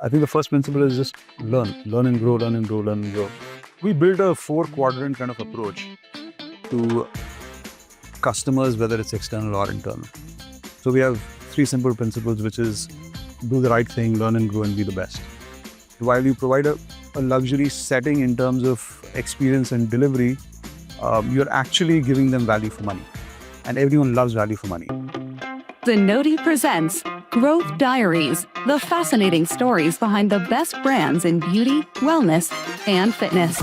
I think the first principle is just learn and grow, learn and grow, learn and grow. We build a 4-quadrant kind of approach to customers, whether it's external or internal. So we have 3 simple principles, which is do the right thing, learn and grow, and be the best. While you provide a luxury setting in terms of experience and delivery, you're actually giving them value for money. And everyone loves value for money. Zenoti presents Growth Diaries, the fascinating stories behind the best brands in beauty, wellness, and fitness.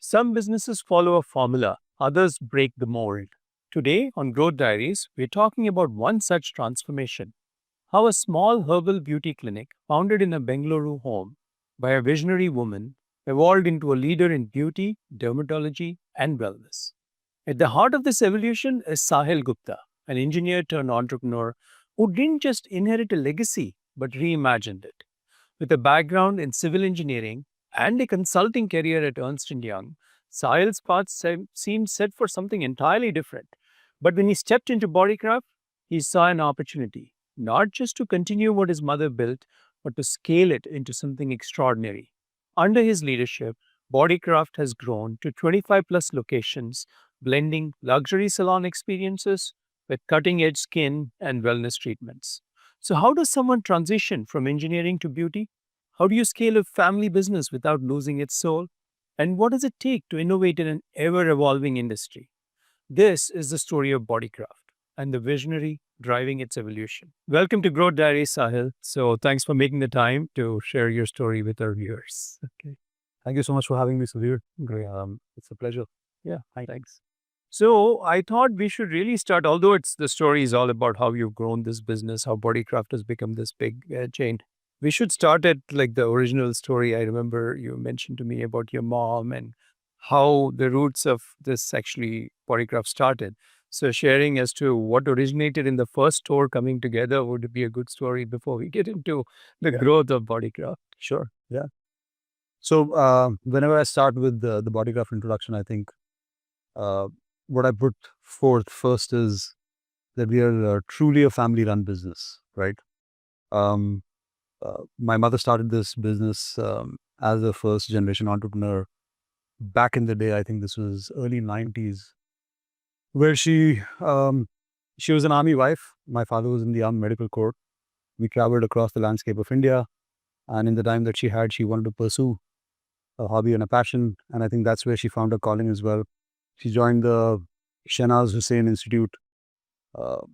Some businesses follow a formula, others break the mold. Today on Growth Diaries, we're talking about one such transformation. How a small herbal beauty clinic founded in a Bengaluru home by a visionary woman evolved into a leader in beauty, dermatology, and wellness. At the heart of this evolution is Sahil Gupta, an engineer turned entrepreneur who didn't just inherit a legacy but reimagined it. With a background in civil engineering and a consulting career at Ernst & Young, Sahil's path seemed set for something entirely different. But when he stepped into Bodycraft, he saw an opportunity, not just to continue what his mother built, but to scale it into something extraordinary. Under his leadership, Bodycraft has grown to 25 plus locations, blending luxury salon experiences with cutting edge skin and wellness treatments. So, how does someone transition from engineering to beauty? How do you scale a family business without losing its soul? And what does it take to innovate in an ever evolving industry? This is the story of Bodycraft and the visionary driving its evolution. Welcome to Growth Diaries, Sahil. So, thanks for making the time to share your story with our viewers. Okay. Thank you so much for having me, Sudheer. Great. It's a pleasure. Yeah, thanks. So, I thought we should really start, although the story is all about how you've grown this business, how Bodycraft has become this big chain. We should start at like the original story. I remember you mentioned to me about your mom and how the roots of this actually Bodycraft started. So sharing as to what originated in the first store coming together would be a good story before we get into the growth of Bodycraft. Sure. Yeah. So whenever I start with the Bodycraft introduction, I think what I put forth first is that we are truly a family-run business, right? My mother started this business as a first-generation entrepreneur back in the day. I think this was early 90s, where she was an army wife. My father was in the Army Medical Corps. We traveled across the landscape of India, and in the time that she had, she wanted to pursue a hobby and a passion, and I think that's where she found her calling as well. She joined the Shehnaz Hussain Institute to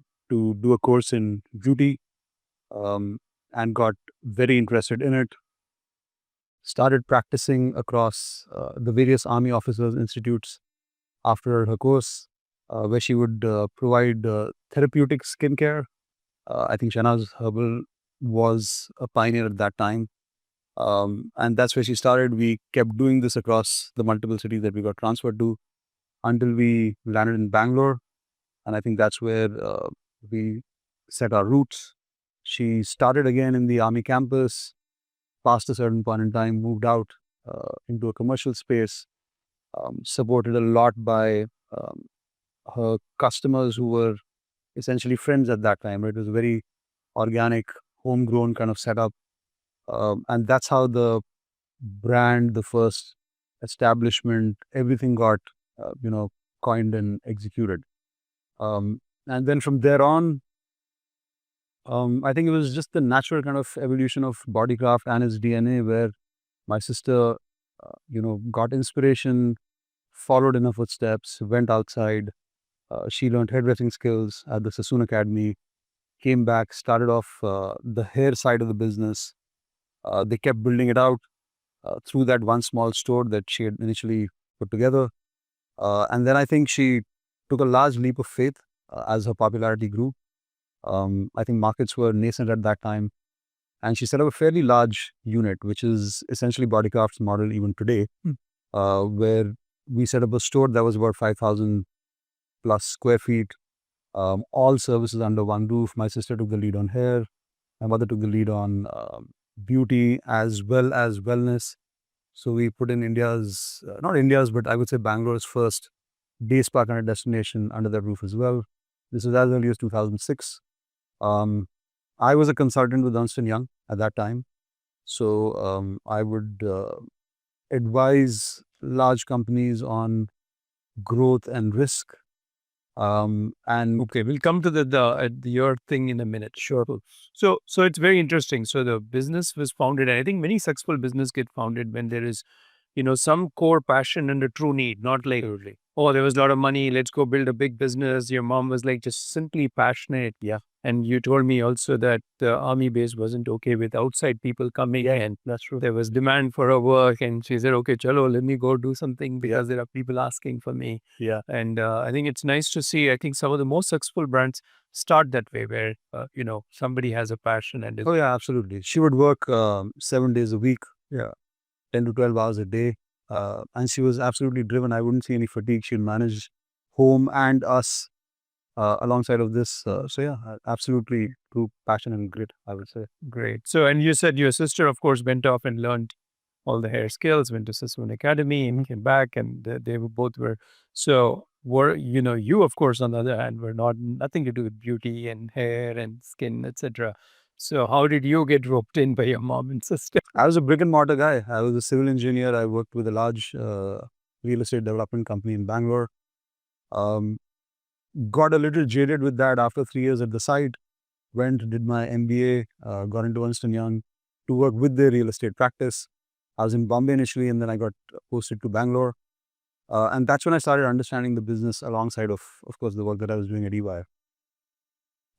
do a course in beauty. And got very interested in it. Started practicing across the various army officers' institutes after her course, where she would provide therapeutic skincare. I think Shehnaz Herbal was a pioneer at that time. And that's where she started. We kept doing this across the multiple cities that we got transferred to until we landed in Bangalore. And I think that's where we set our roots. She started again in the army campus, past a certain point in time, moved out into a commercial space, supported a lot by her customers who were essentially friends at that time. Right? It was a very organic, homegrown kind of setup. And that's how the brand, the first establishment, everything got, coined and executed. And then from there on, I think it was just the natural kind of evolution of Bodycraft and its DNA, where my sister, got inspiration, followed in her footsteps, went outside. She learned hairdressing skills at the Sassoon Academy, came back, started off the hair side of the business. They kept building it out through that one small store that she had initially put together. And then I think she took a large leap of faith as her popularity grew. I think markets were nascent at that time. And she set up a fairly large unit, which is essentially Bodycraft's model even today, where we set up a store that was about 5,000 plus square feet, all services under one roof. My sister took the lead on hair. My mother took the lead on beauty as well as wellness. So we put in India's, not India's, but I would say Bangalore's first day spa kind of destination under that roof as well. This was as early as 2006. Um, I was a consultant with Ernst& Young at that time. So I would advise large companies on growth and risk. And Okay, we'll come to your thing in a minute. sure, So it's very interesting. So the business was founded, and I think many successful business get founded when there is, some core passion and a true need, not like, oh, there was a lot of money, let's go build a big business. Your mom was like just simply passionate. Yeah. And you told me also that the army base wasn't okay with outside people coming in. that's true. There was demand for her work, and she said, okay, chalo, let me go do something because there are people asking for me. Yeah. And I think it's nice to see, I think some of the most successful brands start that way where, somebody has a passion and is Oh, yeah, absolutely. She would work 7 days a week, 10 to 12 hours a day. And she was absolutely driven. I wouldn't see any fatigue. She'd manage home and us alongside of this. So, yeah, absolutely true passion and grit, I would say. great. So, and you said your sister, of course, went off and learned all the hair skills, went to Sassoon Academy and came back, and they were both were. So, you, of course, on the other hand, were nothing to do with beauty and hair and skin, etc. So, how did you get roped in by your mom and sister? I was a brick and mortar guy. I was a civil engineer. I worked with a large real estate development company in Bangalore. Um, got a little jaded with that after 3 years at the site. Went, did my MBA, got into Ernst& Young to work with their real estate practice. I was in Bombay initially, and then I got posted to Bangalore. And that's when I started understanding the business alongside of course, the work that I was doing at EY.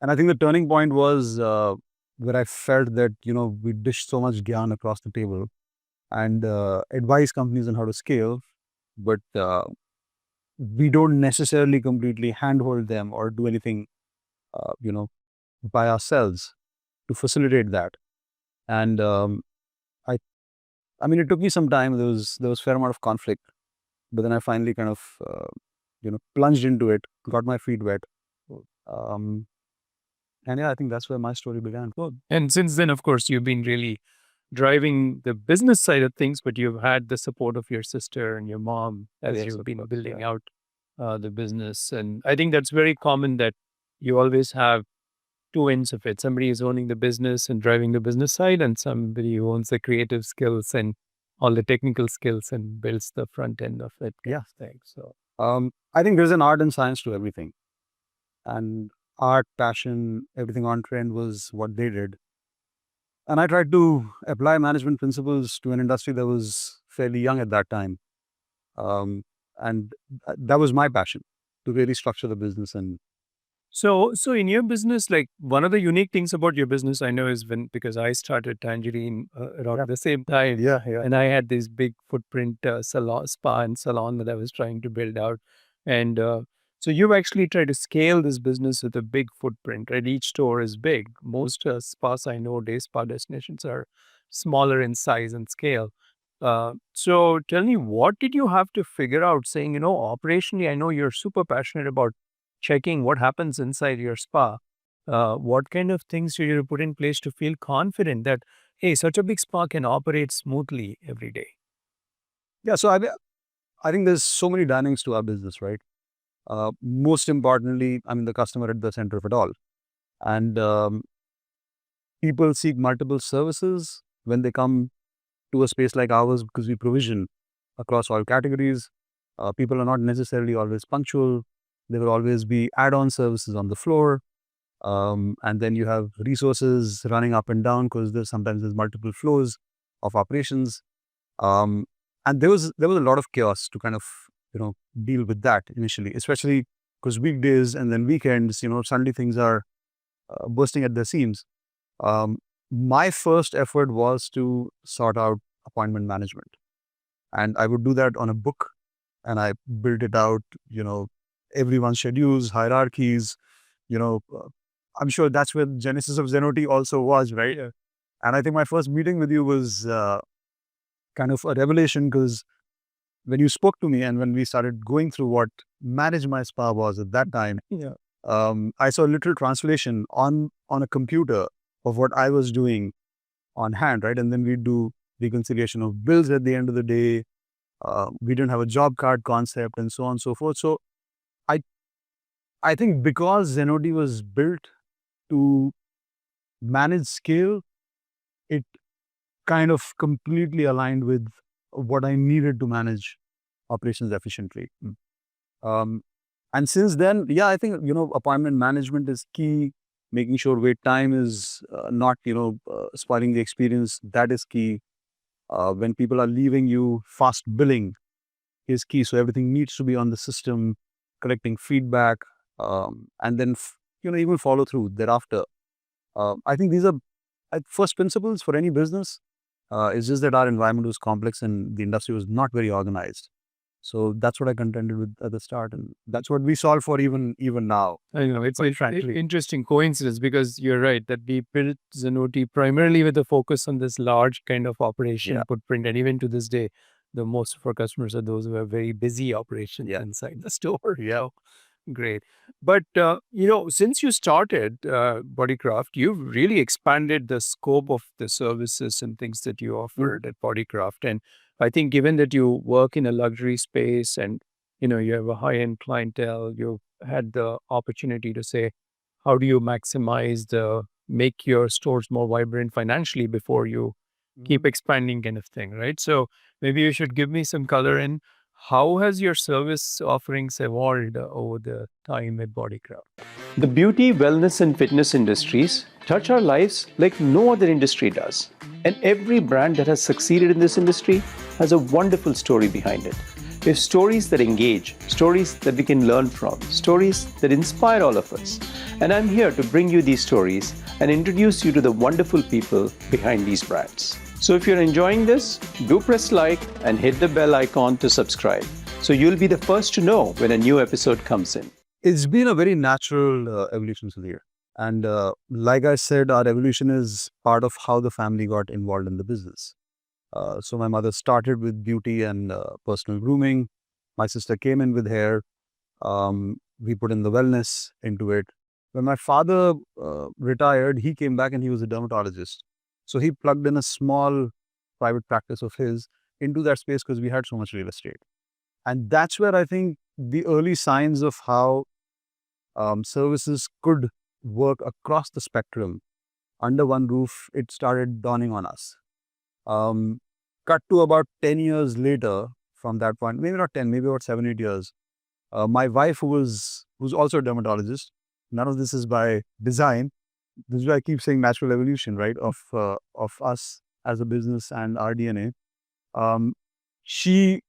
And I think the turning point was where I felt that, we dished so much gyan across the table and advise companies on how to scale, but we don't necessarily completely handhold them or do anything, by ourselves to facilitate that. And I mean, it took me some time. There was a fair amount of conflict, but then I finally kind of, plunged into it, got my feet wet. Um, and yeah, I think that's where my story began. And since then, of course, you've been really driving the business side of things, but you've had the support of your sister and your mom as Yes, you've of been course, building yeah. out the business. And I think that's very common that you always have two ends of it. Somebody is owning the business and driving the business side, and somebody who owns the creative skills and all the technical skills and builds the front end of it. Yeah. Thing. So I think there's an art and science to everything. And art, passion, everything on trend was what they did. And I tried to apply management principles to an industry that was fairly young at that time. And that was my passion, to really structure the business. And So in your business, like one of the unique things about your business, I know is because I started Tangerine around the same time, yeah. and I had this big footprint salon, spa and salon that I was trying to build out, and so you've actually tried to scale this business with a big footprint, right? Each store is big. Most spas I know, day spa destinations are smaller in size and scale. So tell me, what did you have to figure out? Saying, operationally, I know you're super passionate about checking what happens inside your spa. What kind of things do you put in place to feel confident that, hey, such a big spa can operate smoothly every day? Yeah, so I think there's so many dynamics to our business, right? Most importantly, I mean, the customer at the center of it all. And people seek multiple services when they come to a space like ours because we provision across all categories. People are not necessarily always punctual. There will always be add-on services on the floor. And then you have resources running up and down because there's multiple flows of operations. And there was a lot of chaos to kind of, deal with that initially, especially because weekdays and then weekends, suddenly things are bursting at the seams. Um, my first effort was to sort out appointment management. And I would do that on a book. and I built it out, everyone's schedules, hierarchies, you know, uh, I'm sure that's where the genesis of Zenoti also was, right? Yeah. And I think my first meeting with you was kind of a revelation, because when you spoke to me and when we started going through what Manage My Spa was at that time, yeah, I saw a literal translation on a computer of what I was doing on hand, right? And then we do reconciliation of bills at the end of the day. We didn't have a job card concept and so on and so forth. So I I think because Zenoti was built to manage scale, it kind of completely aligned with what I needed to manage operations efficiently. Um, and since then, yeah, I think, appointment management is key. Making sure wait time is not, spoiling the experience. That is key. When people are leaving you, fast billing is key. So everything needs to be on the system, collecting feedback, and then, even follow through thereafter. I think these are first principles for any business. It's just that our environment was complex and the industry was not very organized. So that's what I contended with at the start, and that's what we solve for even now. I know it's Quite an frankly. interesting coincidence because you're right that we built Zenoti primarily with a focus on this large kind of operation Yeah. footprint, and even to this day, the most of our customers are those who have very busy operations Yeah. inside the store. Yeah, great. But since you started Bodycraft, you've really expanded the scope of the services and things that you offered at Bodycraft, and I think given that you work in a luxury space and you have a high-end clientele, you've had the opportunity to say, how do you maximize make your stores more vibrant financially before you keep expanding kind of thing, right? So maybe you should give me some color in how has your service offerings evolved over the time at Bodycraft? The beauty, wellness, and fitness industries touch our lives like no other industry does. And every brand that has succeeded in this industry has a wonderful story behind it. We have stories that engage, stories that we can learn from, stories that inspire all of us. And I'm here to bring you these stories and introduce you to the wonderful people behind these brands. So if you're enjoying this, do press like and hit the bell icon to subscribe, so you'll be the first to know when a new episode comes in. It's been a very natural evolution, Sudhir. And like I said, our evolution is part of how the family got involved in the business. So my mother started with beauty and personal grooming. My sister came in with hair. We put in the wellness into it. When my father retired, he came back and he was a dermatologist. So he plugged in a small private practice of his into that space because we had so much real estate. And that's where I think the early signs of how services could work across the spectrum under one roof, it started dawning on us. Um, Cut to about 10 years later from that point, maybe not 10, maybe about 7, 8 years, my wife, who's also a dermatologist, none of this is by design. This is why I keep saying natural evolution, right, of us as a business and our DNA. Um, she,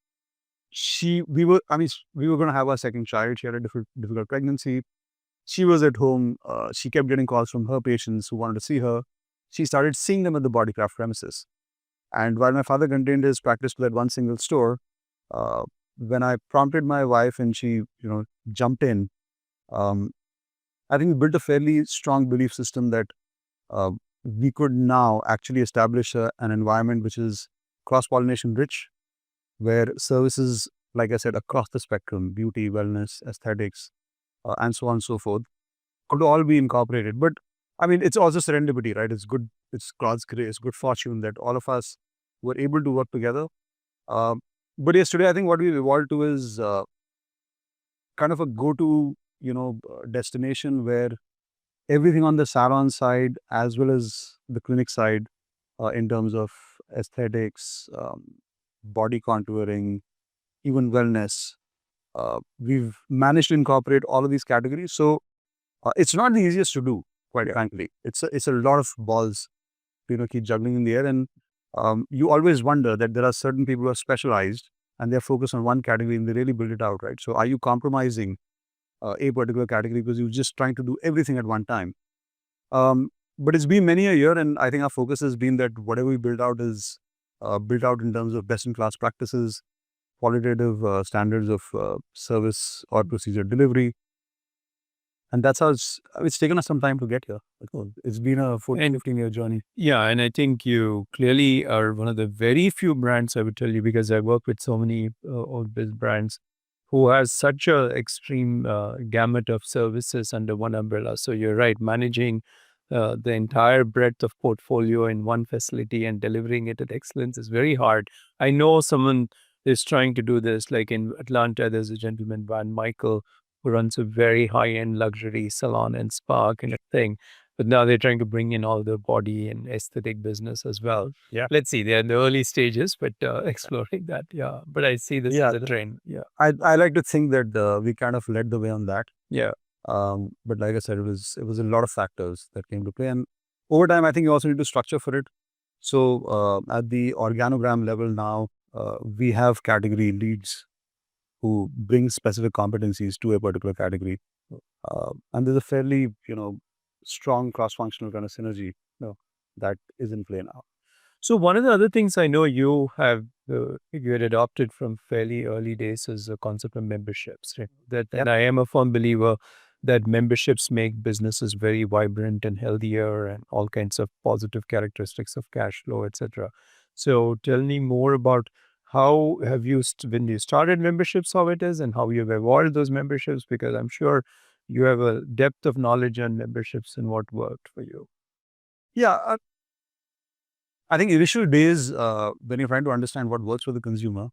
we were going to have our second child. She had a difficult pregnancy. She was at home. She kept getting calls from her patients who wanted to see her. She started seeing them at the Bodycraft premises. And while my father contained his practice to that one single store, uh, when I prompted my wife and she, jumped in, um, I think we built a fairly strong belief system that uh, we could now actually establish an environment which is cross-pollination rich, where services, like I said, across the spectrum, beauty, wellness, aesthetics, and so on and so forth, could all be incorporated. But I mean, it's also serendipity, right? It's good, it's God's grace, good fortune that all of us were able to work together. Um, but yes, today I think what we've evolved to is kind of a go-to, destination where everything on the salon side as well as the clinic side, in terms of aesthetics, body contouring, even wellness, we've managed to incorporate all of these categories. So it's not the easiest to do, quite frankly. It's a lot of balls, keep juggling in the air, and you always wonder that there are certain people who are specialized and they're focused on one category and they really build it out, right? So are you compromising a particular category because you're just trying to do everything at one time? But it's been many a year, and I think our focus has been that whatever we build out is built out in terms of best-in-class practices, qualitative standards of service or procedure delivery. And that's how it's taken us some time to get here. It's been a 14, 15-year journey. Yeah, and I think you clearly are one of the very few brands, I would tell you, because I work with so many old brands who has such a extreme gamut of services under one umbrella. So you're right, managing the entire breadth of portfolio in one facility and delivering it at excellence is very hard. I know someone is trying to do this, like in Atlanta, there's a gentleman, Van Michael, who runs a very high-end luxury salon and spa kind of thing. But now they're trying to bring in all the body and aesthetic business as well. Yeah. Let's see, they're in the early stages, but exploring that. Yeah. But I see this as a trend. Yeah. I like to think that we kind of led the way on that. Yeah. But like I said, it was a lot of factors that came to play. And over time, I think you also need to structure for it. So at the organogram level now, we have category leads who bring specific competencies to a particular category. And there's a fairly, strong cross-functional kind of synergy that is in play now. So one of the other things I know you have you had adopted from fairly early days is the concept of memberships. Right? And I am a firm believer that memberships make businesses very vibrant and healthier, and all kinds of positive characteristics of cash flow, etc. So tell me more about how have you when you started memberships, how it is, and how you've evolved those memberships, because I'm sure you have a depth of knowledge on memberships and what worked for you. Yeah, I think initial days, when you're trying to understand what works for the consumer,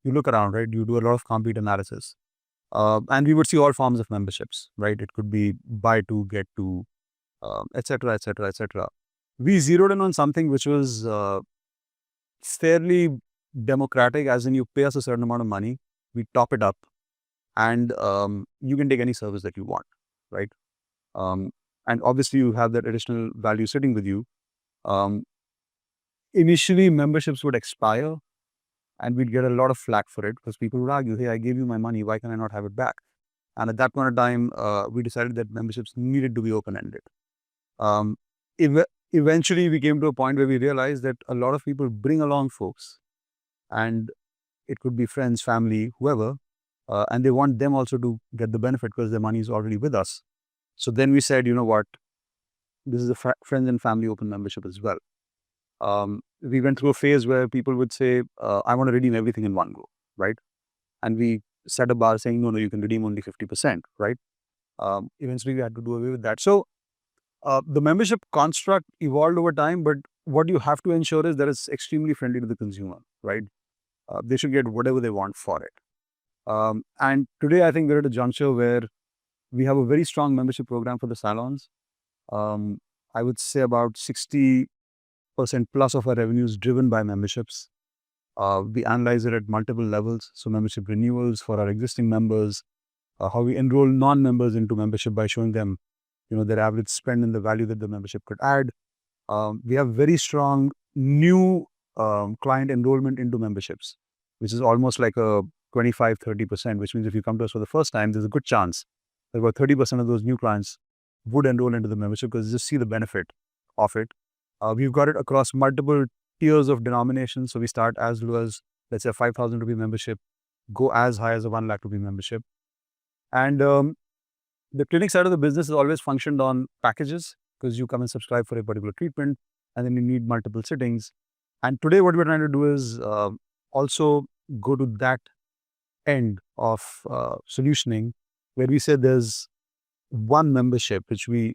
you look around, right? You do a lot of compete analysis. And we would see all forms of memberships, right? It could be buy two, get two, et cetera, et cetera, et cetera. We zeroed in on something which was fairly democratic, as in you pay us a certain amount of money, we top it up, and you can take any service that you want, right? And obviously you have that additional value sitting with you. Initially, memberships would expire and we'd get a lot of flack for it because people would argue, hey, I gave you my money, why can I not have it back? And at that point of time, we decided that memberships needed to be open-ended. Eventually, we came to a point where we realized that a lot of people bring along folks, and it could be friends, family, whoever, and they want them also to get the benefit because their money is already with us. So then we said, you know what, this is a friends and family open membership as well. We went through a phase where people would say, I want to redeem everything in one go, right? And we set a bar saying, no, you can redeem only 50%, right? Eventually, we had to do away with that. So the membership construct evolved over time, but what you have to ensure is that it's extremely friendly to the consumer, right? They should get whatever they want for it. And today, I think we're at a juncture where we have a very strong membership program for the salons. I would say about 60% plus of our revenue is driven by memberships. We analyze it at multiple levels. So membership renewals for our existing members, how we enroll non-members into membership by showing them, their average spend and the value that the membership could add. We have very strong new client enrollment into memberships, which is almost like a 25-30%, which means if you come to us for the first time, there's a good chance that about 30% of those new clients would enroll into the membership because they just see the benefit of it. We've got it across multiple tiers of denominations. So we start as low as, let's say, a 5,000 rupee membership, go as high as a 1 lakh rupee membership. And the clinic side of the business has always functioned on packages because you come and subscribe for a particular treatment and then you need multiple sittings. And today what we're trying to do is also go to that end of solutioning where we say there's one membership which we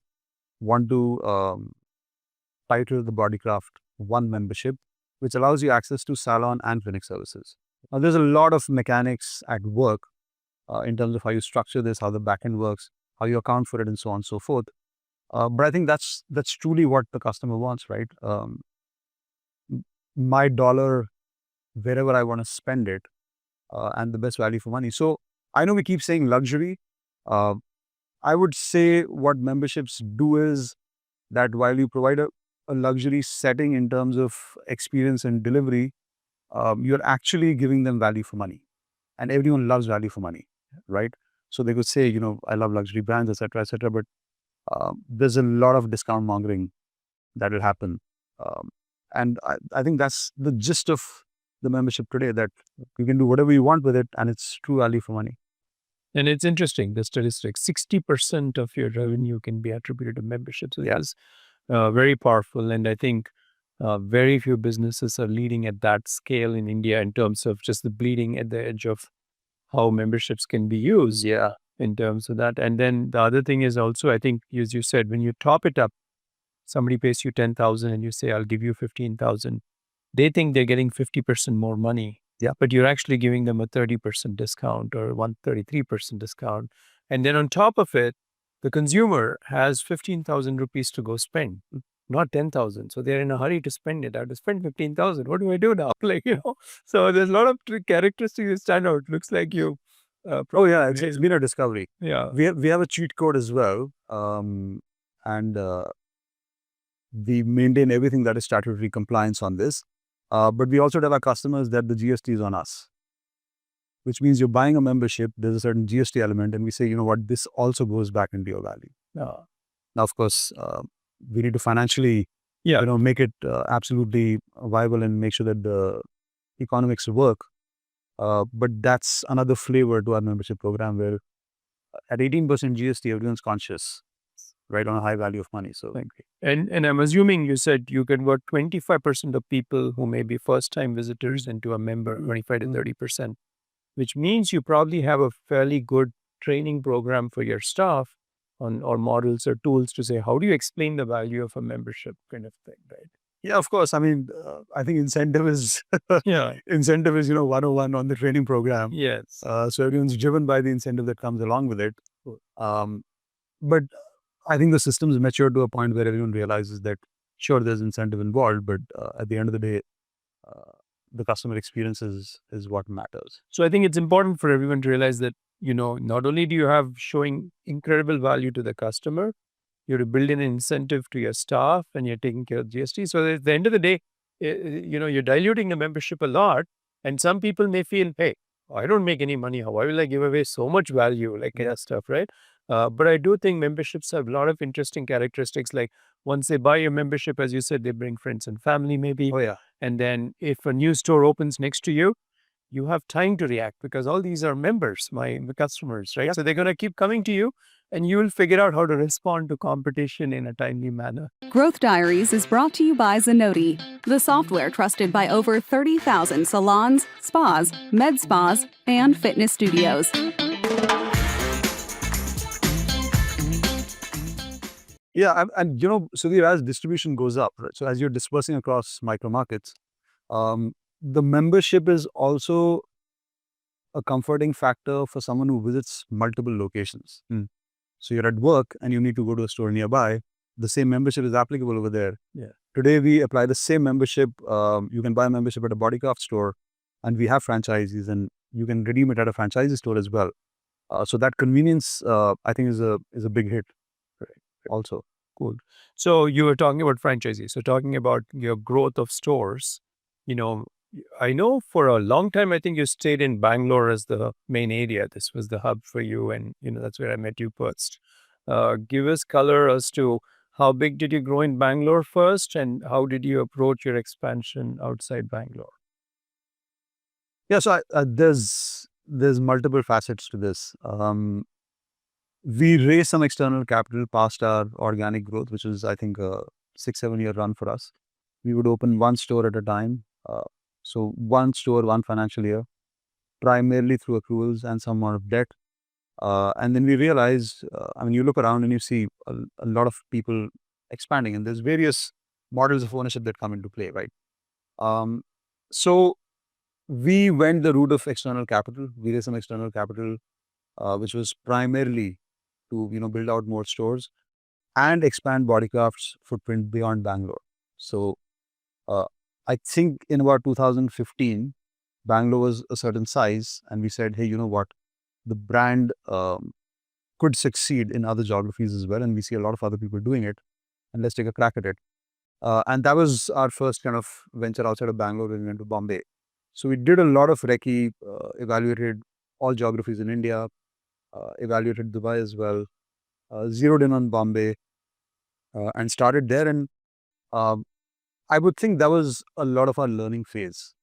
want to title the Bodycraft One Membership, which allows you access to salon and clinic services. Now, there's a lot of mechanics at work in terms of how you structure this, how the backend works, how you account for it, and so on and so forth. But I think that's truly what the customer wants, right? My dollar, wherever I want to spend it, and the best value for money. So I know we keep saying luxury. I would say what memberships do is that while you provide a luxury setting in terms of experience and delivery, you're actually giving them value for money. And everyone loves value for money, right? So they could say, I love luxury brands, etc., but there's a lot of discount mongering that will happen. And I think that's the gist of the membership today, that you can do whatever you want with it, and it's true value for money. And it's interesting, the statistics, 60% of your revenue can be attributed to memberships, which is very powerful. And I think very few businesses are leading at that scale in India in terms of just the bleeding at the edge of how memberships can be used in terms of that. And then the other thing is also, I think, as you said, when you top it up, somebody pays you 10,000 and you say, I'll give you 15,000. They think they're getting 50% more money. Yeah. But you're actually giving them a 30% discount or 133% discount. And then on top of it, the consumer has 15,000 rupees to go spend, not 10,000. So they're in a hurry to spend it. I have to spend 15,000. What do I do now? So there's a lot of characteristics that stand out. Looks like you. Oh yeah, it's been a discovery. Yeah. We have a cheat code as well, and we maintain everything that is statutory compliance on this. But we also tell our customers that the GST is on us, which means you're buying a membership, there's a certain GST element, and we say, you know what, this also goes back into your value. Now, of course, we need to financially, make it absolutely viable and make sure that the economics work. But that's another flavor to our membership program, where at 18% GST, everyone's conscious, right, on a high value of money. So, and I'm assuming you said you convert 25% of people who may be first-time visitors into a member, 25 to 30%, which means you probably have a fairly good training program for your staff on or models or tools to say, how do you explain the value of a membership kind of thing, right? yeah, of course. I mean, I think incentive is incentive is 101 on the training program. Yes. So everyone's driven by the incentive that comes along with it. But I think the system's matured to a point where everyone realizes that sure, there's incentive involved, but at the end of the day, the customer experience is what matters. So I think it's important for everyone to realize that, not only do you have showing incredible value to the customer, you have to build in an incentive to your staff and you're taking care of GST. So at the end of the day, you're diluting the membership a lot. And some people may feel, hey, I don't make any money. Why will I give away so much value, kind of stuff, right? But I do think memberships have a lot of interesting characteristics. Like once they buy your membership, as you said, they bring friends and family maybe. Oh yeah. And then if a new store opens next to you, you have time to react because all these are members, my customers, right? So they're going to keep coming to you and you will figure out how to respond to competition in a timely manner. Growth Diaries is brought to you by Zenoti, the software trusted by over 30,000 salons, spas, med spas, and fitness studios. Yeah, and Sudheer, as distribution goes up, right? So as you're dispersing across micro markets, the membership is also a comforting factor for someone who visits multiple locations. So you're at work and you need to go to a store nearby. The same membership is applicable over there. Yeah. Today we apply the same membership. You can buy a membership at a Bodycraft store, and we have franchises, and you can redeem it at a franchisee store as well. So that convenience, I think, is a big hit. Also. Cool. So you were talking about franchisees. So talking about your growth of stores, I know for a long time, I think you stayed in Bangalore as the main area. This was the hub for you. And, that's where I met you first. Give us color as to how big did you grow in Bangalore first and how did you approach your expansion outside Bangalore? Yeah, so there's multiple facets to this. We raised some external capital past our organic growth, which is, I think, a 6-7 year run for us. We would open one store at a time. So one store, one financial year, primarily through accruals and some amount of debt. And then we realized, you look around and you see a lot of people expanding, and there's various models of ownership that come into play, right? So we went the route of external capital. We raised some external capital, which was primarily to build out more stores and expand Bodycraft's footprint beyond Bangalore. So I think in about 2015, Bangalore was a certain size, and we said, hey, you know what, the brand could succeed in other geographies as well, and we see a lot of other people doing it, and let's take a crack at it. And that was our first kind of venture outside of Bangalore when we went to Bombay. So we did a lot of recce, evaluated all geographies in India, evaluated Dubai as well, zeroed in on Bombay, and started there. And I would think that was a lot of our learning phase.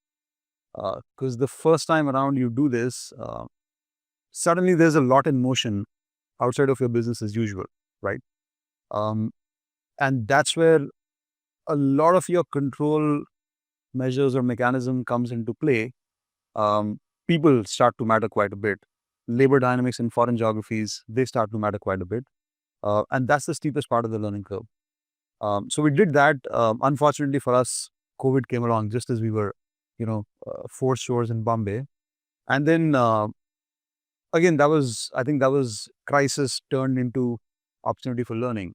Because the first time around you do this, suddenly there's a lot in motion outside of your business as usual, right? Um, and that's where a lot of your control measures or mechanism comes into play. People start to matter quite a bit. Labor dynamics in foreign geographies, they start to matter quite a bit. And that's the steepest part of the learning curve. So we did that. Unfortunately for us, COVID came along just as we were, 4 stores in Bombay. And then again, I think that was crisis turned into opportunity for learning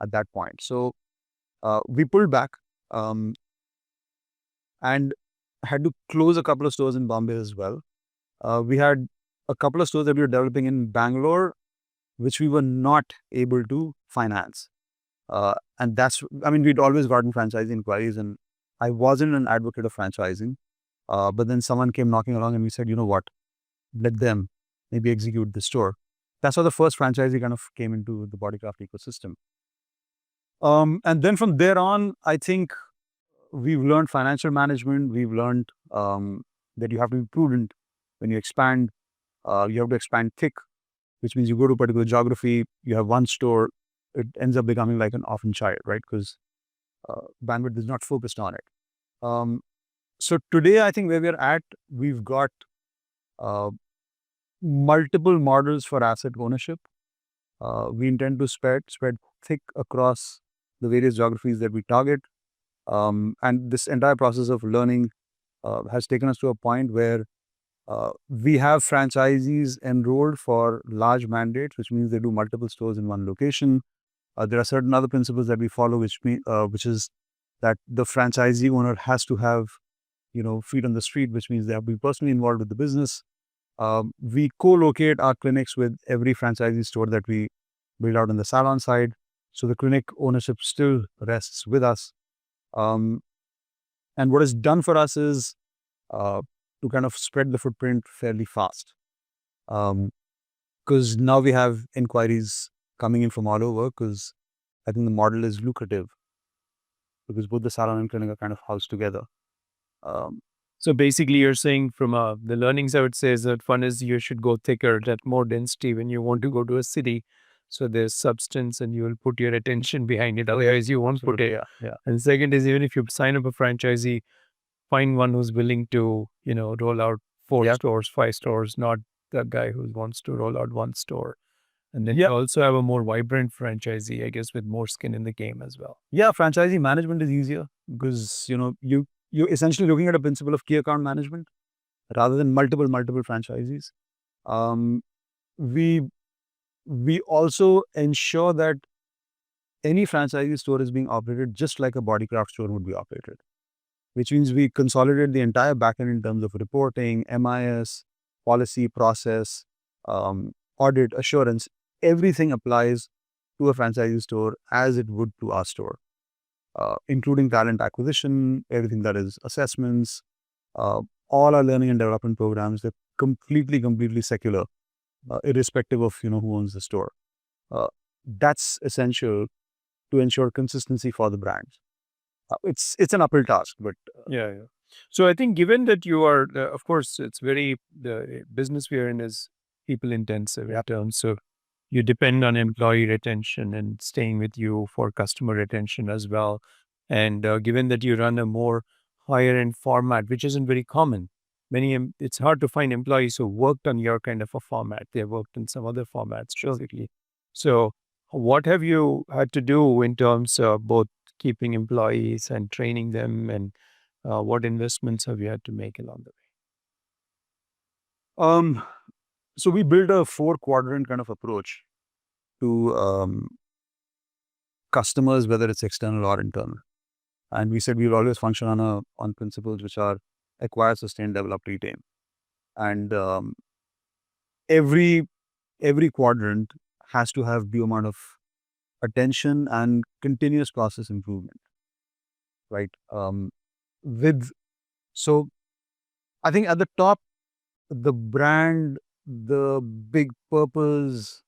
at that point. So we pulled back um, and had to close a couple of stores in Bombay as well. We had a couple of stores that we were developing in Bangalore, which we were not able to finance. And we'd always gotten franchising inquiries, and I wasn't an advocate of franchising. But then someone came knocking along and we said, you know what, let them maybe execute the store. That's how the first franchisee kind of came into the Bodycraft ecosystem. And then from there on, I think we've learned financial management. We've learned that you have to be prudent when you expand. You have to expand thick, which means you go to a particular geography, you have one store, it ends up becoming like an orphan child, right? Because bandwidth is not focused on it. So today, I think where we're at, we've got uh, multiple models for asset ownership. We intend to spread thick across the various geographies that we target. And this entire process of learning has taken us to a point where we have franchisees enrolled for large mandates, which means they do multiple stores in one location. There are certain other principles that we follow, which is that the franchisee owner has to have, feet on the street, which means they have to be personally involved with the business. We co-locate our clinics with every franchisee store that we build out on the Salon side. So the clinic ownership still rests with us. And what is done for us is to kind of spread the footprint fairly fast. Because now we have inquiries coming in from all over, because I think the model is lucrative, because both the Salon and clinic are kind of housed together. So basically, you're saying from the learnings, I would say, is that one is you should go thicker, that more density when you want to go to a city. So there's substance and you will put your attention behind it. Otherwise, you won't put it. Yeah. And second is, even if you sign up a franchisee, find one who's willing to, roll out 4 stores, 5 stores, not the guy who wants to roll out 1 store. And then you also have a more vibrant franchisee, I guess, with more skin in the game as well. Yeah, franchisee management is easier because, you're essentially looking at a principle of key account management rather than multiple franchisees. We also ensure that any franchisee store is being operated just like a Bodycraft store would be operated, which means we consolidate the entire backend in terms of reporting, MIS, policy, process, audit, assurance. Everything applies to a franchisee store as it would to our store, including talent acquisition, everything that is assessments, all our learning and development programs. They're completely secular, irrespective of who owns the store. That's essential to ensure consistency for the brand. It's an uphill task, but Yeah. So I think given that you are, of course, it's the business we are in is people intensive in terms. So you depend on employee retention and staying with you for customer retention as well. And given that you run a more higher end format, which isn't very common, it's hard to find employees who worked on your kind of a format. They worked in some other formats, basically. So what have you had to do in terms of both keeping employees and training them, and what investments have you had to make along the way? so we build a 4-quadrant kind of approach to customers, whether it's external or internal. And we said we'll always function on principles which are acquire, sustain, develop, retain. And every quadrant has to have due amount of attention and continuous process improvement, right? So I think at the top, the brand, the big purpose,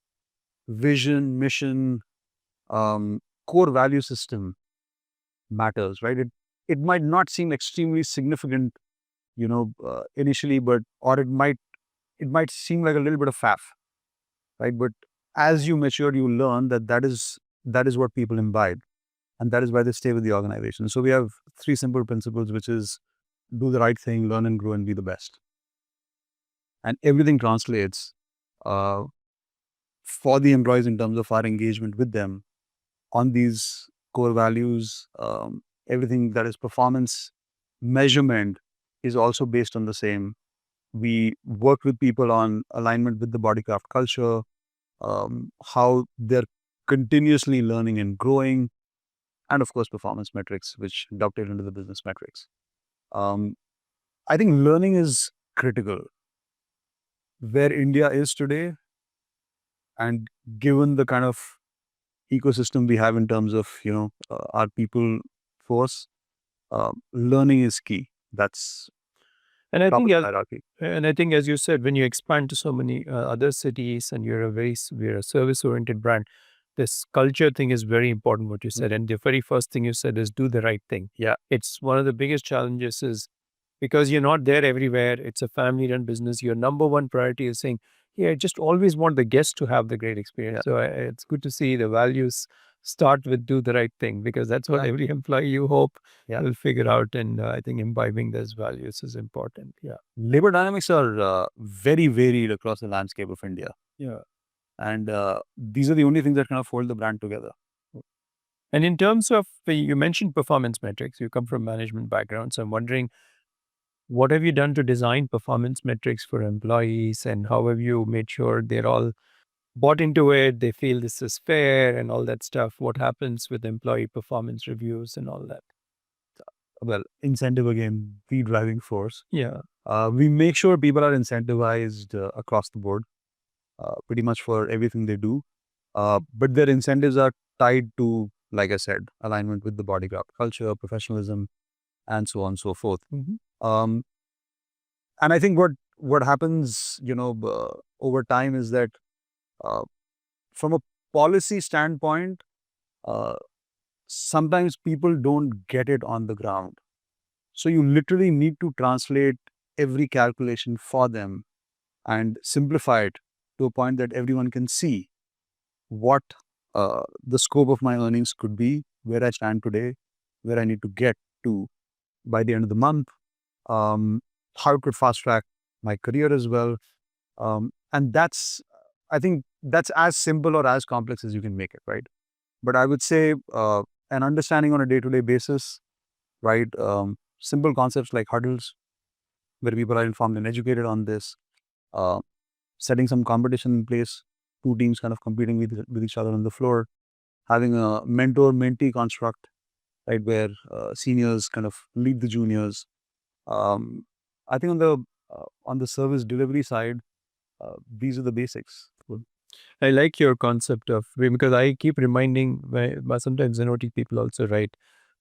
vision, mission, core value system matters, right? It might not seem extremely significant initially, or it might seem like a little bit of faff, right? But as you mature, you learn that is what people imbibe, and that is why they stay with the organization. So we have three simple principles, which is do the right thing, learn and grow, and be the best. And everything translates uh, for the employees in terms of our engagement with them on these core values. Everything that is performance measurement is also based on the same. We work with people on alignment with the Bodycraft culture, how they're continuously learning and growing, and of course, performance metrics, which dovetail into the business metrics. Um, I think learning is critical. Where India is today, and given the kind of ecosystem we have in terms of our people force, learning is key. That's And I top of think, the as, hierarchy. and I think, as you said, when you expand to so many other cities and we're a service-oriented brand, this culture thing is very important. What you said, and the very first thing you said is do the right thing. Yeah. It's one of the biggest challenges is because you're not there everywhere. It's a family-run business. Your number one priority is saying, "Yeah, I just always want the guests to have the great experience." Yeah. So it's good to see the values start with do the right thing because that's what every employee you hope will figure out. And I think imbibing those values is important. Yeah. Labor dynamics are very varied across the landscape of India. Yeah. And these are the only things that kind of hold the brand together. And in terms of, you mentioned performance metrics, you come from management background. So I'm wondering, what have you done to design performance metrics for employees and how have you made sure they're all bought into it, they feel this is fair and all that stuff? What happens with employee performance reviews and all that? Well, incentive again, the driving force. Yeah. We make sure people are incentivized across the board, pretty much for everything they do. But their incentives are tied to, like I said, alignment with the Bodycraft culture, professionalism, and so on and so forth. Um, and I think what happens, over time is that uh, from a policy standpoint, uh, sometimes people don't get it on the ground. So you literally need to translate every calculation for them and simplify it to a point that everyone can see what the scope of my earnings could be, where I stand today, where I need to get to by the end of the month, how it could fast track my career as well. And I think that's as simple or as complex as you can make it, right? But I would say an understanding on a day-to-day basis, right? Simple concepts like huddles, where people are informed and educated on this, uh, setting some competition in place, two teams kind of competing with each other on the floor, having a mentor-mentee construct, right, where seniors kind of lead the juniors. Um, I think on the service delivery side, these are the basics. I like your concept of, because I keep reminding, but sometimes I notice people also want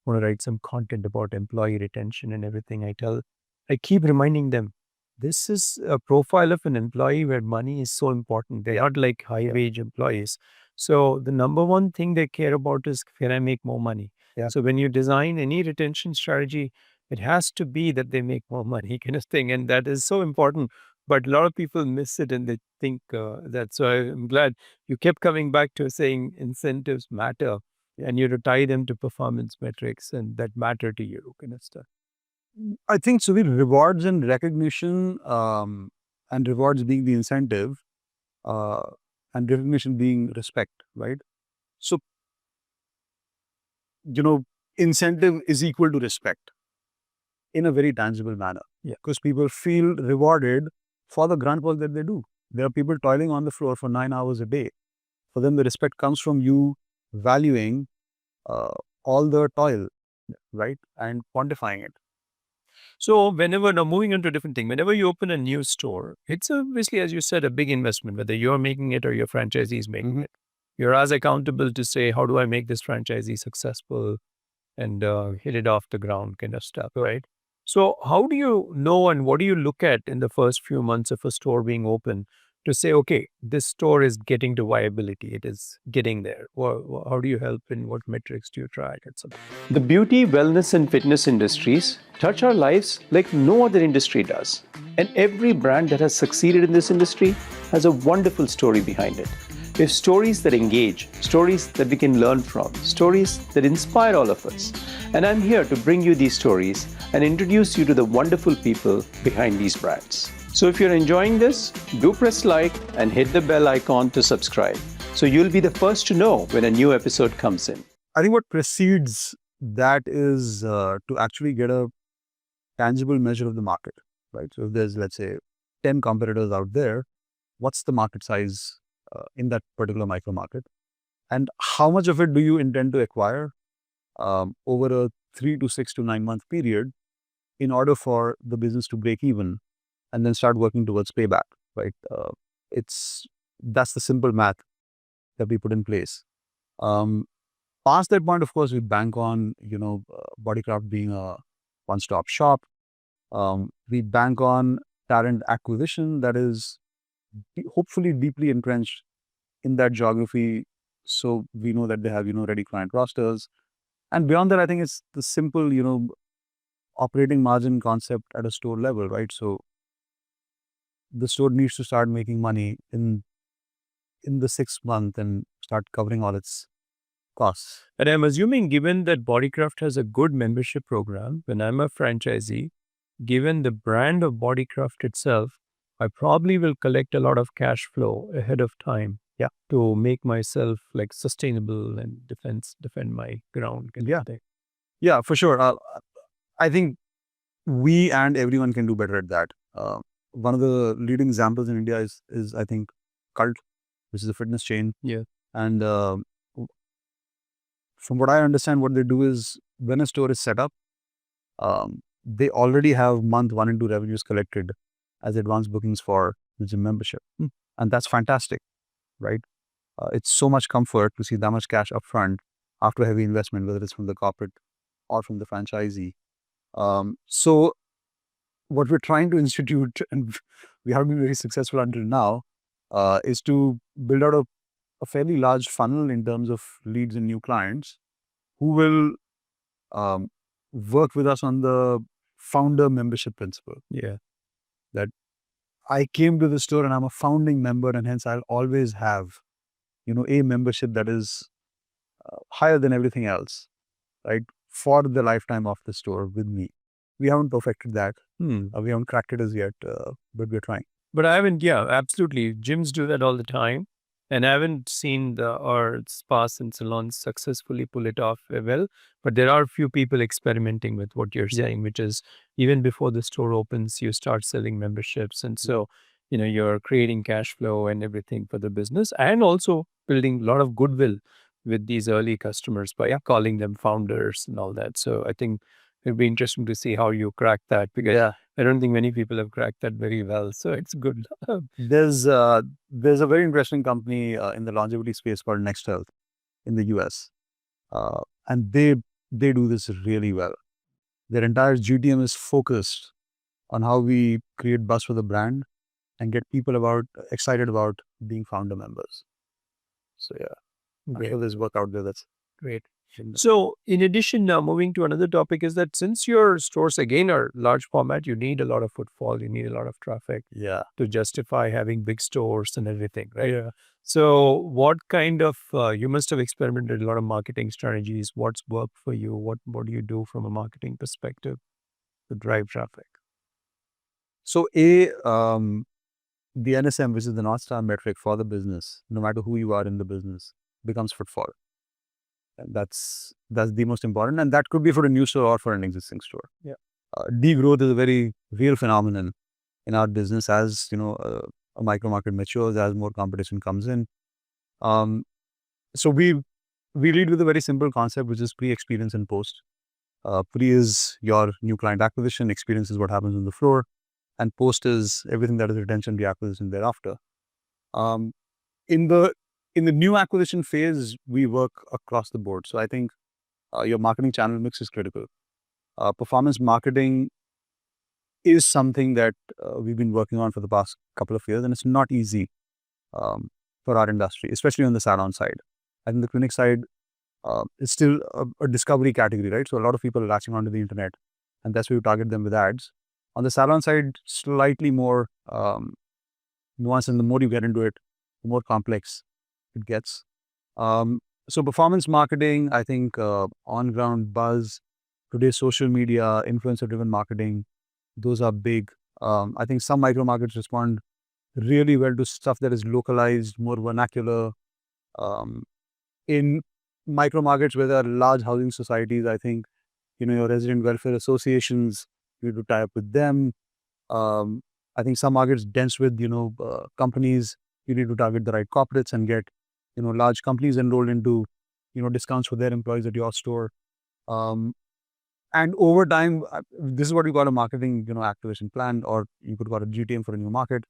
to write some content about employee retention and everything. I keep reminding them, this is a profile of an employee where money is so important. They're not like high wage employees. So the number one thing they care about is, can I make more money? Yeah. So when you design any retention strategy, it has to be that they make more money kind of thing. And that is so important. But a lot of people miss it and they think that. So I'm glad you kept coming back to saying incentives matter and you to tie them to performance metrics and that matter to you kind of stuff. I think so. The rewards and recognition, and rewards being the incentive, uh, and recognition being respect, right? So, incentive is equal to respect in a very tangible manner. Yeah. Because people feel rewarded for the grunt work that they do. There are people toiling on the floor for 9 hours a day. For them, the respect comes from you valuing uh, all the toil, right, and quantifying it. So whenever, now moving on to a different thing, whenever you open a new store, it's obviously, as you said, a big investment, whether you're making it or your franchisee is making it. You're as accountable to say, how do I make this franchisee successful and hit it off the ground kind of stuff, right? So how do you know and what do you look at in the first few months of a store being open to say, okay, this store is getting to viability, it is getting there? How do you help, and what metrics do you track, etc.? The beauty, wellness, and fitness industries touch our lives like no other industry does. And every brand that has succeeded in this industry has a wonderful story behind it. We have stories that engage, stories that we can learn from, stories that inspire all of us. And I'm here to bring you these stories and introduce you to the wonderful people behind these brands. So if you're enjoying this, do press like and hit the bell icon to subscribe, so you'll be the first to know when a new episode comes in. I think what precedes that is to actually get a tangible measure of the market, right? So if there's, let's say, 10 competitors out there, what's the market size in that particular micro market? And how much of it do you intend to acquire over a 3 to 6 to 9 month period in order for the business to break even and then start working towards payback, right? That's the simple math that we put in place. Past that point, of course, we bank on, Bodycraft being a one-stop shop. We bank on talent acquisition that is hopefully deeply entrenched in that geography. So we know that they have, ready client rosters. And beyond that, I think it's the simple, operating margin concept at a store level, right? So the store needs to start making money in the 6th month and start covering all its costs. And I'm assuming, given that Bodycraft has a good membership program, when I'm a franchisee, given the brand of Bodycraft itself, I probably will collect a lot of cash flow ahead of time. Yeah. To make myself like sustainable and defend my ground. Yeah. Yeah, for sure. I think we and everyone can do better at that. One of the leading examples in India is I think Cult, which is a fitness chain. Yeah. And from what I understand, what they do is when a store is set up, they already have month 1 and 2 revenues collected as advance bookings for the gym membership. And that's fantastic, right? It's so much comfort to see that much cash upfront after heavy investment, whether it's from the corporate or from the franchisee. So what we're trying to institute, and we haven't been very successful until now, is to build out a fairly large funnel in terms of leads and new clients who will work with us on the founder membership principle. Yeah. That I came to the store and I'm a founding member, and hence I'll always have, a membership that is higher than everything else, right? For the lifetime of the store with me. We haven't perfected that. We haven't cracked it as yet, but we're trying. But I haven't, yeah, absolutely. Gyms do that all the time. And I haven't seen our spas and salons successfully pull it off well. But there are a few people experimenting with what you're saying, which is even before the store opens, you start selling memberships. And so, you're creating cash flow and everything for the business, and also building a lot of goodwill with these early customers by calling them founders and all that. So I think it'd be interesting to see how you crack that, because I don't think many people have cracked that very well. So it's good. There's a very interesting company in the longevity space called Next Health in the US. And they do this really well. Their entire GTM is focused on how we create buzz for the brand and get people excited about being founder members. So yeah, I'm sure there's work out there that's great. So in addition, now moving to another topic, is that since your stores again are large format, you need a lot of footfall, you need a lot of traffic to justify having big stores and everything, right? Yeah. So what kind of, you must have experimented a lot of marketing strategies. What's worked for you? What do you do from a marketing perspective to drive traffic? So the NSM, which is the North Star metric for the business, no matter who you are in the business, becomes footfall. And that's the most important. And that could be for a new store or for an existing store. Yeah. Degrowth is a very real phenomenon in our business as, a micro market matures, as more competition comes in. So we lead with a very simple concept, which is pre-experience and post. Pre is your new client acquisition, experience is what happens on the floor, and post is everything that is retention, reacquisition thereafter. In the new acquisition phase, we work across the board. So I think your marketing channel mix is critical. Performance marketing is something that we've been working on for the past couple of years, and it's not easy for our industry, especially on the salon side. I think the clinic side is still a discovery category, right? So a lot of people are latching onto the internet, and that's where you target them with ads. On the salon side, slightly more nuanced, and the more you get into it, the more complex it gets. So performance marketing, I think on-ground buzz, today's social media, influencer-driven marketing, those are big. I think some micro markets respond really well to stuff that is localized, more vernacular. In micro markets where there are large housing societies, I think, your resident welfare associations, you need to tie up with them. I think some markets dense with, companies, you need to target the right corporates and get, large companies enrolled into, discounts for their employees at your store. And over time, this is what we call a marketing, activation plan, or you could call it GTM for a new market.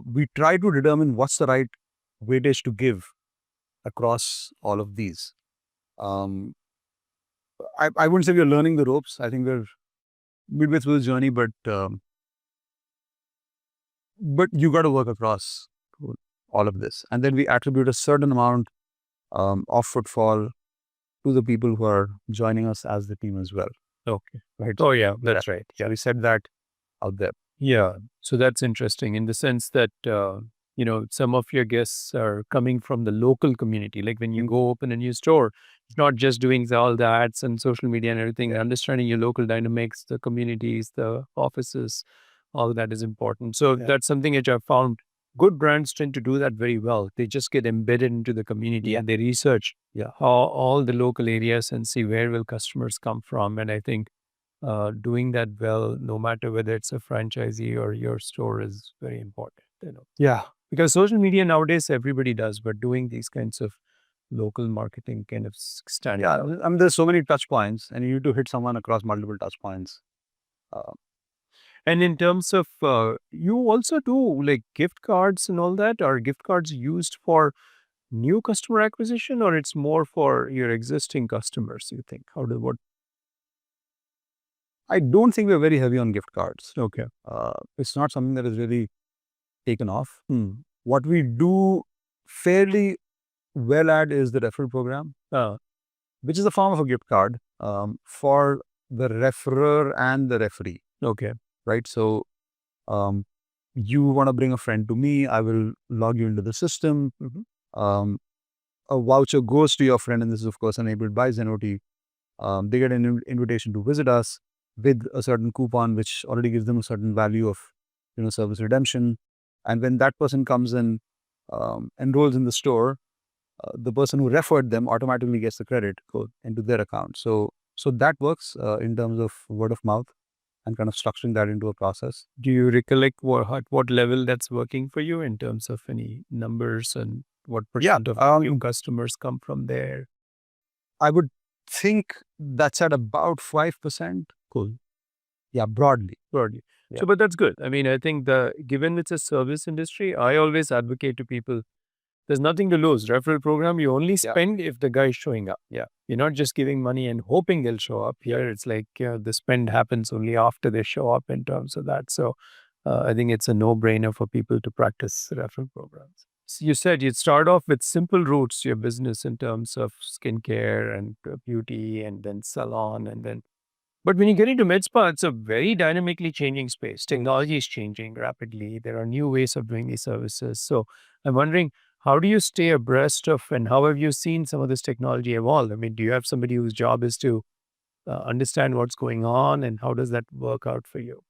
We try to determine what's the right weightage to give across all of these. I wouldn't say we're learning the ropes. I think we're midway through the journey, but you got to work across all of this. And then we attribute a certain amount of footfall to the people who are joining us as the team as well. Okay. Right. Oh, yeah, that's right. Yeah, we said that out there. Yeah. So that's interesting in the sense that, some of your guests are coming from the local community. Like when you go open a new store, it's not just doing all the ads and social media and everything, understanding your local dynamics, the communities, the offices, all that is important. So that's something which I've found good brands tend to do that very well. They just get embedded into the community and they research all the local areas and see where will customers come from. And I think doing that well, no matter whether it's a franchisee or your store, is very important. Yeah. Because social media nowadays everybody does, but doing these kinds of local marketing kind of stand out. I mean, there's so many touch points, and you need to hit someone across multiple touch points. And in terms of, you also do like gift cards and all that. Are gift cards used for new customer acquisition, or it's more for your existing customers, you think? What? I don't think we're very heavy on gift cards. Okay. It's not something that is really taken off. What we do fairly well at is the referral program, which is a form of a gift card for the referrer and the referee. Okay. Right. So you want to bring a friend to me, I will log you into the system. A voucher goes to your friend, and this is, of course, enabled by Zenoti. They get an invitation to visit us with a certain coupon, which already gives them a certain value of, service redemption. And when that person comes in, enrolls in the store, the person who referred them automatically gets the credit into their account. So that works in terms of word of mouth and kind of structuring that into a process. Do you recollect what level that's working for you in terms of any numbers and what percent of new customers come from there? I would think that's at about 5%. Cool. Yeah, broadly. Yeah. So, but that's good. I mean, I think given it's a service industry, I always advocate to people, there's nothing to lose. Referral program, you only spend if the guy is showing up. Yeah. You're not just giving money and hoping they'll show up. Here, it's like the spend happens only after they show up in terms of that. So I think it's a no-brainer for people to practice referral programs. So you said you'd start off with simple routes to your business in terms of skincare and beauty and then salon and then. But when you get into MedSpa, it's a very dynamically changing space. Technology is changing rapidly. There are new ways of doing these services. So I'm wondering, how do you stay abreast of, and how have you seen some of this technology evolve? I mean, do you have somebody whose job is to understand what's going on, and how does that work out for you?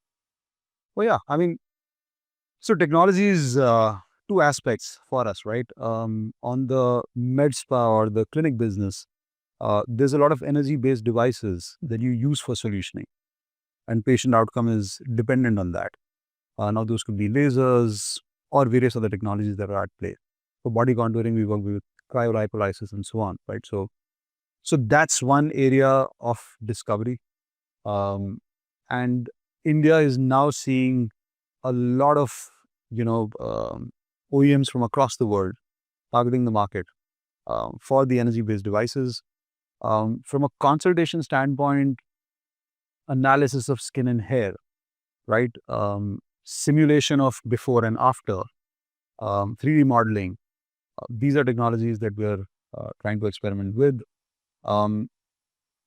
Well, yeah, I mean, so technology is two aspects for us, right? On the MedSpa or the clinic business, there's a lot of energy-based devices that you use for solutioning, and patient outcome is dependent on that. Now, those could be lasers or various other technologies that are at play. For body contouring, we work with cryolipolysis and so on, right? So that's one area of discovery. And India is now seeing a lot of, OEMs from across the world targeting the market for the energy-based devices. From a consultation standpoint, analysis of skin and hair, right? Simulation of before and after, 3D modeling. These are technologies that we're trying to experiment with. Um,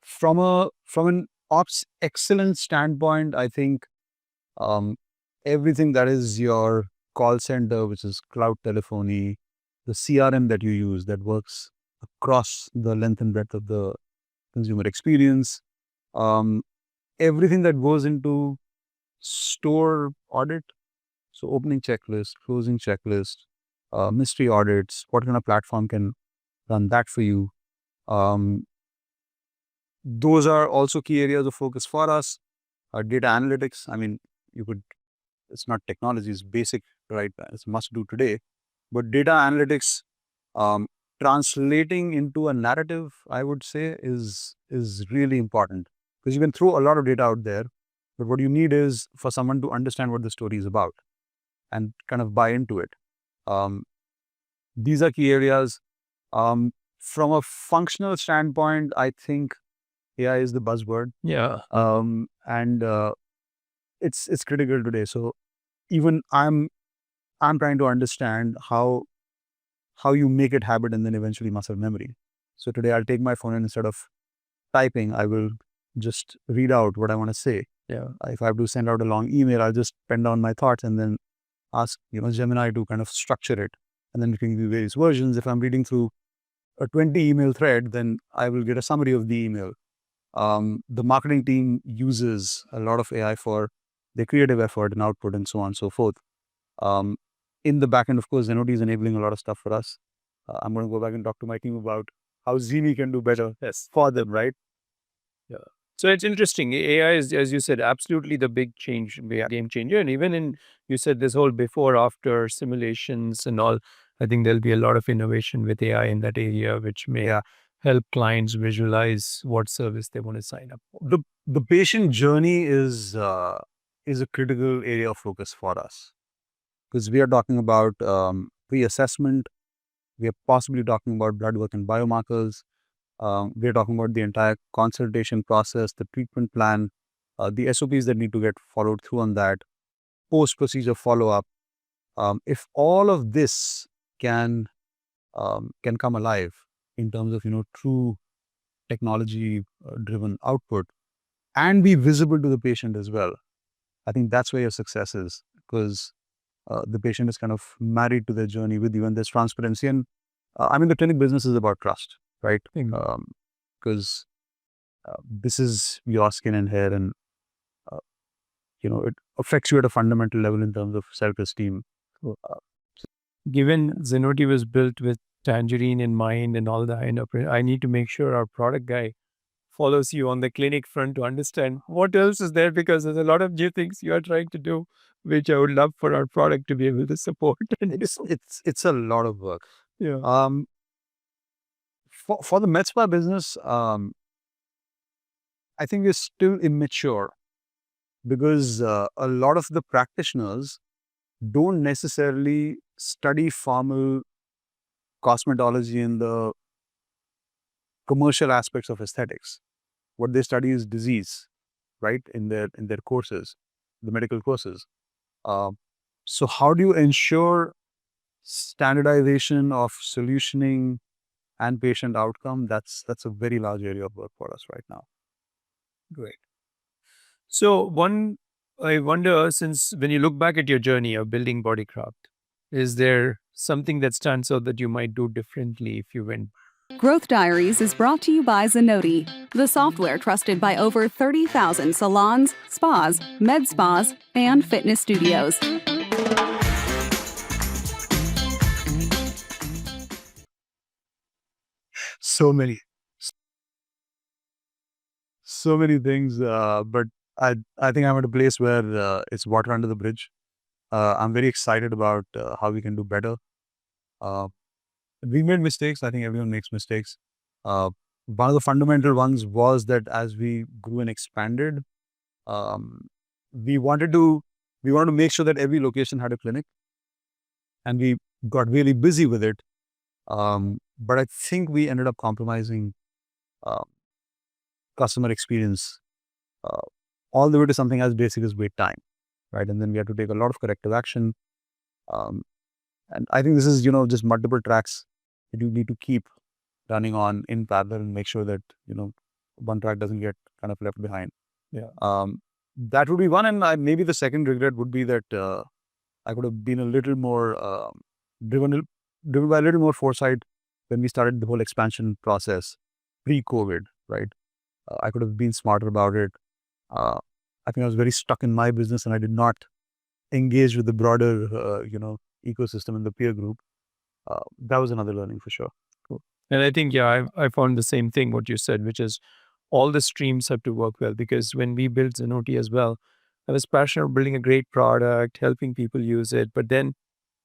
from an ops excellence standpoint, I think um, everything that is your call center, which is cloud telephony, the CRM that you use that works across the length and breadth of the consumer experience, um, everything that goes into store audit, so opening checklist, closing checklist, mystery audits, what kind of platform can run that for you? Um, those are also key areas of focus for us. Data analytics, I mean, you could, it's not technology, it's basic, right? It's must do today. But data analytics, um, translating into a narrative, I would say, is really important, because you can throw a lot of data out there, but what you need is for someone to understand what the story is about and kind of buy into it. Um, these are key areas. From a functional standpoint, I think AI is the buzzword, Yeah. and it's critical today. So even I'm trying to understand how you make it habit and then eventually muscle memory. So today I'll take my phone and instead of typing, I will just read out what I want to say. Yeah. If I have to send out a long email, I'll just pen down my thoughts and then ask, Gemini to kind of structure it. And then it can be various versions. If I'm reading through a 20 email thread, then I will get a summary of the email. The marketing team uses a lot of AI for their creative effort and output and so on and so forth. Um, in the backend, of course, Zenoti is enabling a lot of stuff for us. I'm going to go back and talk to my team about how Zini can do better for them, right? Yeah. So it's interesting. AI is, as you said, absolutely the big change, game changer. And even in, you said this whole before, after simulations and all, I think there'll be a lot of innovation with AI in that area, which may help clients visualize what service they want to sign up for. The patient journey is a critical area of focus for us, because we are talking about pre-assessment. We are possibly talking about blood work and biomarkers. We are talking about the entire consultation process, the treatment plan, the SOPs that need to get followed through on that, post-procedure follow-up. If all of this can come alive in terms of true technology driven output and be visible to the patient as well, I think that's where your success is, because the patient is kind of married to their journey with you, and there's transparency. And I mean, the clinic business is about trust, right? Because this is your skin and hair, and uh, it affects you at a fundamental level in terms of self-esteem. Given Zenoti was built with Tangerine in mind and all that, I need to make sure our product guy follows you on the clinic front to understand what else is there, because there's a lot of new things you are trying to do, which I would love for our product to be able to support. It's a lot of work. Yeah. For the MedSpa business, I think we're still immature, because a lot of the practitioners don't necessarily study formal cosmetology in the commercial aspects of aesthetics. What they study is disease, right? In their courses, the medical courses. So how do you ensure standardization of solutioning and patient outcome? That's a very large area of work for us right now. Great. So I wonder, since when you look back at your journey of building Bodycraft, is there something that stands out that you might do differently if you went? Growth Diaries is brought to you by Zenoti, the software trusted by over 30,000 salons, spas, med spas, and fitness studios. So many things, but I think I'm at a place where it's water under the bridge. I'm very excited about how we can do better. We made mistakes. I think everyone makes mistakes. One of the fundamental ones was that as we grew and expanded, we wanted to make sure that every location had a clinic, and we got really busy with it. But I think we ended up compromising uh, customer experience all the way to something as basic as wait time. right? And then we had to take a lot of corrective action. Um, and I think this is, just multiple tracks that you need to keep running on in parallel and make sure that, one track doesn't get kind of left behind. Yeah. That would be one. And maybe the second regret would be that I could have been a little more driven by a little more foresight when we started the whole expansion process pre-COVID, right? I could have been smarter about it. I think I was very stuck in my business and I did not engage with the broader, ecosystem and the peer group. That was another learning for sure. Cool. And I think, I found the same thing, what you said, which is all the streams have to work well. Because when we built Zenoti as well, I was passionate about building a great product, helping people use it. But then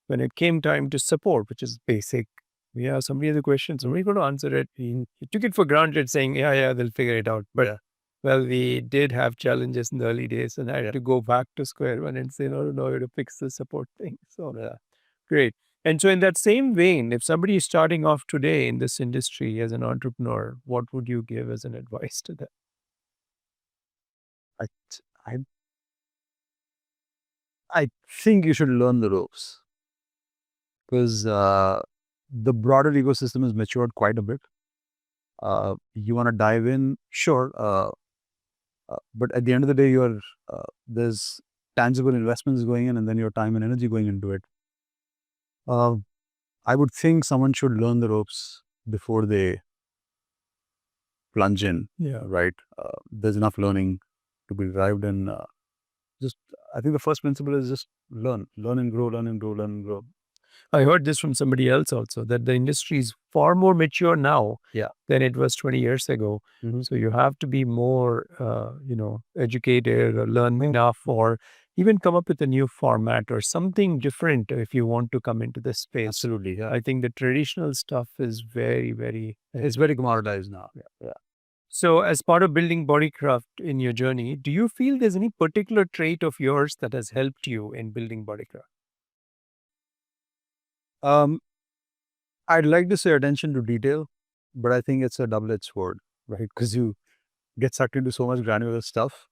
when it came time to support, which is basic, somebody has a question, somebody's going to answer it. He took it for granted saying, they'll figure it out. But well, we did have challenges in the early days and I had to go back to square one and say, no, you have to fix the support thing. So great. And so in that same vein, if somebody is starting off today in this industry as an entrepreneur, what would you give as an advice to them? I, I, I think you should learn the ropes because the broader ecosystem has matured quite a bit. You want to dive in, sure. But at the end of the day, there's tangible investments going in and then your time and energy going into it. I would think someone should learn the ropes before they plunge in. Yeah. Right. There's enough learning to be derived in. I think the first principle is just learn and grow, learn and grow, learn and grow. I heard this from somebody else also, that the industry is far more mature now than it was 20 years ago. Mm-hmm. So you have to be more, educated or learn enough or even come up with a new format or something different if you want to come into this space. Absolutely. Yeah. I think the traditional stuff is very, very... It's very commoditized now. Yeah. So as part of building Bodycraft in your journey, do you feel there's any particular trait of yours that has helped you in building Bodycraft? I'd like to say attention to detail, but I think it's a double-edged sword, right? Because you get sucked into so much granular stuff.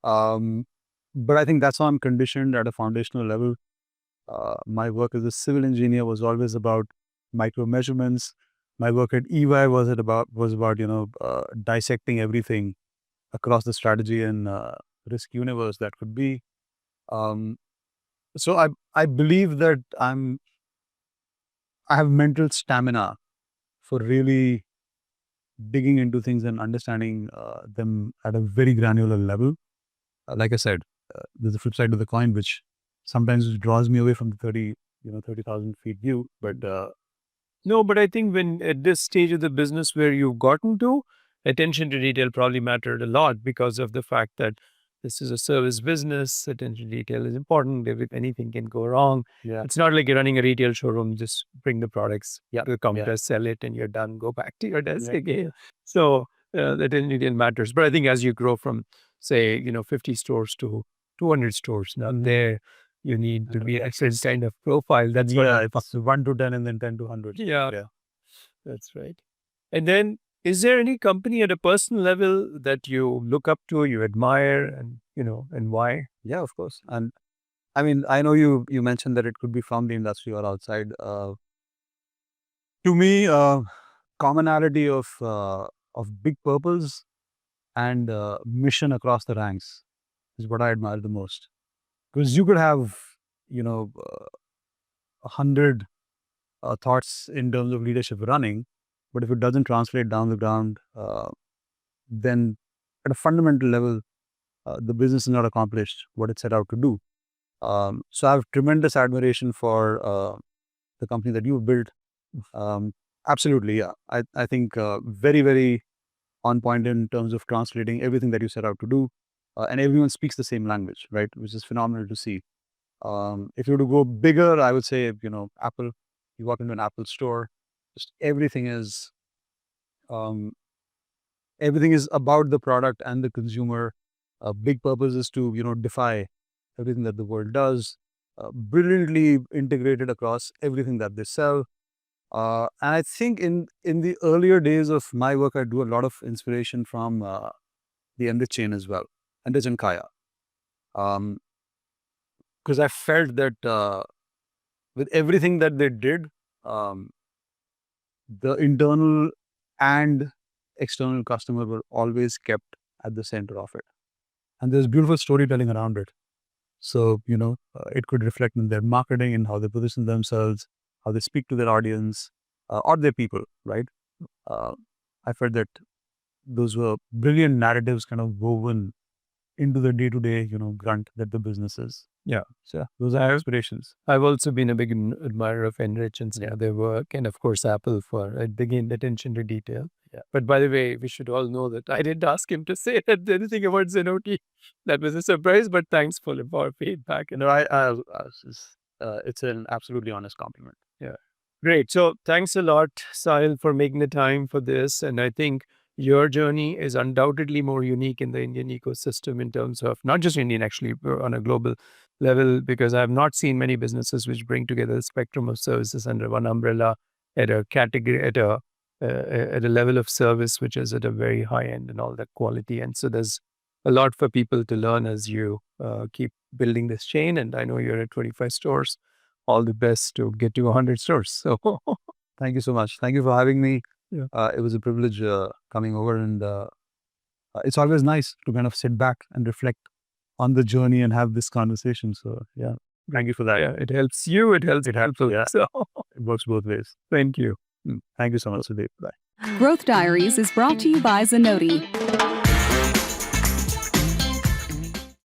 But I think that's how I'm conditioned at a foundational level. My work as a civil engineer was always about micro measurements. My work at EY was about dissecting everything across the strategy and risk universe that could be. So I believe that I have mental stamina for really digging into things and understanding them at a very granular level. Like I said, there's a flip side to the coin, which sometimes draws me away from the 30,000 feet view. But no, but I think when at this stage of the business where you've gotten to, attention to detail probably mattered a lot because of the fact that this is a service business. Attention to detail is important. If anything can go wrong, it's not like you're running a retail showroom. Just bring the products to the counter, sell it, and you're done. Go back to your desk again. So the attention to detail matters. But I think as you grow from, say, 50 stores to 200 stores, now there you need to be a certain kind of profile. That's it's 1 to 10 and then 10 to 100. Yeah, that's right. And then, is there any company at a personal level that you look up to, you admire, and and why? Yeah, of course. And I mean, I know you mentioned that it could be from the industry or outside. To me, commonality of big purpose and mission across the ranks is what I admire the most. Because you could have, 100 thoughts in terms of leadership running, but if it doesn't translate down the ground, then at a fundamental level, the business is not accomplished what it set out to do. So I have tremendous admiration for the company that you've built. Absolutely, yeah. I think very, very on point in terms of translating everything that you set out to do. And everyone speaks the same language, right? Which is phenomenal to see. If you were to go bigger, I would say, Apple. You walk into an Apple store, just everything is about the product and the consumer. Big purpose is to, defy everything that the world does, brilliantly integrated across everything that they sell. And I think in the earlier days of my work, I drew a lot of inspiration from the Enrich chain as well, Enrich and Kaya. because I felt that with everything that they did, the internal and external customer were always kept at the center of it. And there's beautiful storytelling around it. So, it could reflect in their marketing and how they position themselves, how they speak to their audience or their people, right? I felt that those were brilliant narratives kind of woven into the day-to-day, grunt that the business is. Yeah. So those are inspirations. I've also been a big admirer of Enrich and their work, and of course Apple for a big attention to detail. Yeah. But by the way, we should all know that I didn't ask him to say anything about Zenoti. That was a surprise, but thanks for feedback. It's an absolutely honest compliment. Yeah. Great. So thanks a lot, Sahil, for making the time for this. And I think your journey is undoubtedly more unique in the Indian ecosystem in terms of not just Indian, actually, on a global level, because I have not seen many businesses which bring together a spectrum of services under one umbrella at a category, at a level of service which is at a very high end and all that quality. And so there's a lot for people to learn as you keep building this chain. And I know you're at 25 stores. All the best to get to 100 stores. So thank you so much. Thank you for having me. Yeah. It was a privilege coming over, and it's always nice to kind of sit back and reflect on the journey and have this conversation. So yeah, thank you for that. Yeah, it helps you. It helps people. Yeah. So It works both ways. thank you. Thank you so much, Sudheer. Bye. Growth Diaries is brought to you by Zenoti,